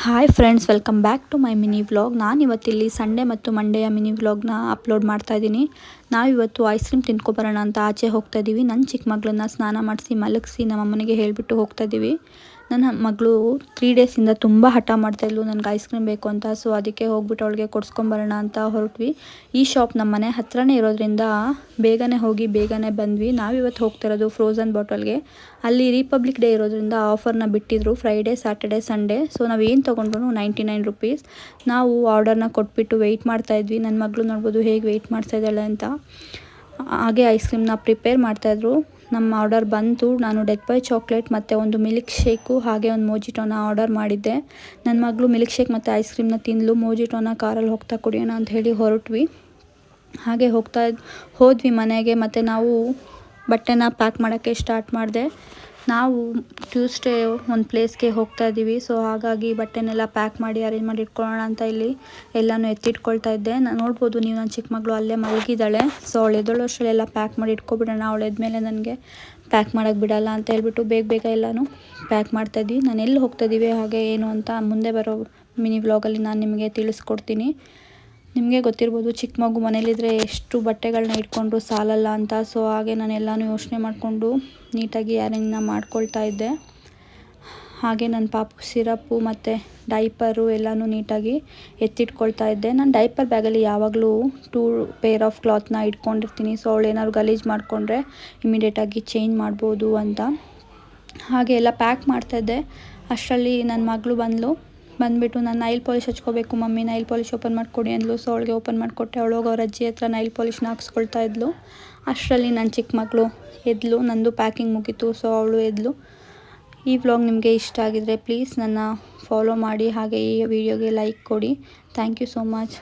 Hi friends, welcome back to my mini vlog. ನಾನು ಇವತ್ತಿಲ್ಲಿ Sunday ಮತ್ತು ಮಂಡೆಯ ಮಿನಿ ವ್ಲಾಗ್ನ ಅಪ್ಲೋಡ್ ಮಾಡ್ತಾ ಇದ್ದೀನಿ. ನಾವಿವತ್ತು ಐಸ್ ಕ್ರೀಮ್ ತಿನ್ಕೊಬರೋಣ ಅಂತ ಆಚೆ ಹೋಗ್ತಾ ಇದ್ದೀವಿ. ನನ್ನ ಚಿಕ್ಕ ಮಗಳನ್ನ ಸ್ನಾನ ಮಾಡಿಸಿ ಮಲಗಿಸಿ ನಮ್ಮ ಅಮ್ಮನಿಗೆ ಹೇಳಿಬಿಟ್ಟು ಹೋಗ್ತಾ ಇದ್ದೀವಿ. ನನ್ನ ಮಗಳು 3 ಡೇಸಿಂದ ತುಂಬ ಹಠ ಮಾಡ್ತಾಯಿದ್ಲು, ನನಗೆ ಐಸ್ ಕ್ರೀಮ್ ಬೇಕು ಅಂತ. ಸೊ ಅದಕ್ಕೆ ಹೋಗ್ಬಿಟ್ಟು ಅವಳಿಗೆ ಕೊಡ್ಸ್ಕೊಂಬರೋಣ ಅಂತ ಹೊರಟ್ವಿ. ಈ ಶಾಪ್ ನಮ್ಮ ಮನೆ ಹತ್ರನೇ ಇರೋದ್ರಿಂದ ಬೇಗನೆ ಹೋಗಿ ಬೇಗನೆ ಬಂದ್ವಿ. ನಾವಿವತ್ತು ಹೋಗ್ತಿರೋದು ಫ್ರೋಝನ್ ಬಾಟಲ್ಗೆ. ಅಲ್ಲಿ ರಿಪಬ್ಲಿಕ್ ಡೇ ಇರೋದ್ರಿಂದ ಆಫರ್ನ ಬಿಟ್ಟಿದ್ರು, ಫ್ರೈಡೇ, ಸ್ಯಾಟರ್ಡೇ, ಸಂಡೇ. ಸೊ ನಾವು ಏನು ತೊಗೊಂಡ್ರು 99 ರುಪೀಸ್. ನಾವು ಆರ್ಡರ್ನ ಕೊಟ್ಬಿಟ್ಟು ವೆಯ್ಟ್ ಮಾಡ್ತಾಯಿದ್ವಿ. ನನ್ನ ಮಗಳು ನೋಡ್ಬೋದು ಹೇಗೆ ವೆಯ್ಟ್ ಮಾಡ್ತಾಯಿದ್ದಾಳೆ ಅಂತ. ಹಾಗೆ ಐಸ್ ಕ್ರೀಮ್ನ ಪ್ರಿಪೇರ್ ಮಾಡ್ತಾಯಿದ್ರು. ನಮ್ಮ ಆರ್ಡರ್ ಬಂತು. ನಾನು ಡೆತ್ ಬಾಯ್ ಚಾಕ್ಲೇಟ್ ಮತ್ತು ಒಂದು ಮಿಲ್ಕ್ ಶೇಕು ಹಾಗೆ ಒಂದು ಮೋಜಿಟೋನ ಆರ್ಡರ್ ಮಾಡಿದ್ದೆ. ನನ್ನ ಮಗಳು ಮಿಲ್ಕ್ ಶೇಕ್ ಮತ್ತು ಐಸ್ ಕ್ರೀಮ್ನ ತಿಂದಲು. ಮೋಜಿಟೋನ ಕಾರಲ್ಲಿ ಹೋಗ್ತಾ ಕುಡಿಯೋಣ ಅಂತ ಹೇಳಿ ಹೊರಟ್ವಿ. ಹಾಗೆ ಹೋದ್ವಿ ಮನೆಗೆ. ಮತ್ತು ನಾವು ಬಟ್ಟೆನ ಪ್ಯಾಕ್ ಮಾಡೋಕ್ಕೆ ಸ್ಟಾರ್ಟ್ ಮಾಡಿದೆ. ನಾವು ಟ್ಯೂಸ್ಡೇ ಒಂದು ಪ್ಲೇಸ್ಗೆ ಹೋಗ್ತಾ ಇದ್ದೀವಿ. ಸೊ ಹಾಗಾಗಿ ಬಟ್ಟೆನೆಲ್ಲ ಪ್ಯಾಕ್ ಮಾಡಿ ಅರೇಂಜ್ ಮಾಡಿ ಇಟ್ಕೊಳ್ಳೋಣ ಅಂತ ಇಲ್ಲಿ ಎಲ್ಲನೂ ಎತ್ತಿಟ್ಕೊಳ್ತಾ ಇದ್ದೆ. ನಾನು ನೋಡ್ಬೋದು ನೀವು, ನನ್ನ ಚಿಕ್ಕ ಮಗಳು ಅಲ್ಲೇ ಮಲಗಿದ್ದಾಳೆ. ಸೊ ಅವಳು ಎದ್ದೋಳಷ್ಟರಲ್ಲೆಲ್ಲ ಪ್ಯಾಕ್ ಮಾಡಿ ಇಟ್ಕೊಬಿಡೋಣ, ಅವಳು ಎದ್ಮೇಲೆ ನನಗೆ ಪ್ಯಾಕ್ ಮಾಡೋಕ್ಕೆ ಬಿಡೋಲ್ಲ ಅಂತ ಹೇಳ್ಬಿಟ್ಟು ಬೇಗ ಎಲ್ಲನೂ ಪ್ಯಾಕ್ ಮಾಡ್ತಾಯಿದ್ವಿ. ನಾನು ಎಲ್ಲಿ ಹೋಗ್ತಾಯಿದ್ದೀವಿ ಹಾಗೆ ಏನು ಅಂತ ಮುಂದೆ ಬರೋ ಮಿನಿ ವ್ಲಾಗಲ್ಲಿ ನಾನು ನಿಮಗೆ ತಿಳಿಸ್ಕೊಡ್ತೀನಿ. ನಿಮಗೆ ಗೊತ್ತಿರ್ಬೋದು, ಚಿಕ್ಕ ಮಗು ಮನೇಲಿದ್ದರೆ ಎಷ್ಟು ಬಟ್ಟೆಗಳನ್ನ ಇಟ್ಕೊಂಡ್ರು ಸಾಲಲ್ಲ ಅಂತ. ಸೊ ಹಾಗೆ ನಾನು ಎಲ್ಲನೂ ಯೋಚನೆ ಮಾಡಿಕೊಂಡು ನೀಟಾಗಿ ಅರೇಂಜ್ನ ಮಾಡ್ಕೊಳ್ತಾ ಇದ್ದೆ. ಹಾಗೆ ನನ್ನ ಪಾಪು ಸಿರಪ್ಪು ಮತ್ತು ಡೈಪರು ಎಲ್ಲನೂ ನೀಟಾಗಿ ಎತ್ತಿಟ್ಕೊಳ್ತಾ ಇದ್ದೆ. ನಾನು ಡೈಪರ್ ಬ್ಯಾಗಲ್ಲಿ ಯಾವಾಗಲೂ 2 ಪೇರ್ ಆಫ್ ಕ್ಲಾತ್ನ ಇಟ್ಕೊಂಡಿರ್ತೀನಿ. ಸೊ ಅವಳು ಏನಾದ್ರು ಗಲೀಜು ಮಾಡಿಕೊಂಡ್ರೆ ಇಮಿಡಿಯೇಟಾಗಿ ಚೇಂಜ್ ಮಾಡ್ಬೋದು ಅಂತ. ಹಾಗೆ ಎಲ್ಲ ಪ್ಯಾಕ್ ಮಾಡ್ತಾಯಿದ್ದೆ. ಅಷ್ಟರಲ್ಲಿ ನನ್ನ ಮಗಳು ಬಂದುಬಿಟ್ಟು ನಾನು ನೈಲ್ ಪಾಲಿಶ್ ಹಚ್ಕೋಬೇಕು ಮಮ್ಮಿ, ನೈಲ್ ಪಾಲಿಶ್ ಓಪನ್ ಮಾಡಿಕೊಡಿ ಅಂದ್ಲು. ಸೊ ಅವಳಿಗೆ ಓಪನ್ ಮಾಡಿಕೊಟ್ಟೆ. ಅವಳೋಗಿ ಅವ್ರ ಅಜ್ಜಿ ಹತ್ರ ನೈಲ್ ಪಾಲಿಶ್ನ ಹಾಕ್ಸ್ಕೊಳ್ತಾ ಇದ್ಲು. ಅಷ್ಟರಲ್ಲಿ ನನ್ನ ಚಿಕ್ಕ ಮಗಳು ಎದ್ಲು. ನಂದು ಪ್ಯಾಕಿಂಗ್ ಮುಗೀತು. ಸೊ ಅವಳು ಎದ್ಲು. ಈ ವ್ಲಾಗ್ ನಿಮಗೆ ಇಷ್ಟ ಆಗಿದರೆ ಪ್ಲೀಸ್ ನನ್ನ ಫಾಲೋ ಮಾಡಿ, ಹಾಗೆ ಈ ವಿಡಿಯೋಗೆ ಲೈಕ್ ಕೊಡಿ. Thank you so much.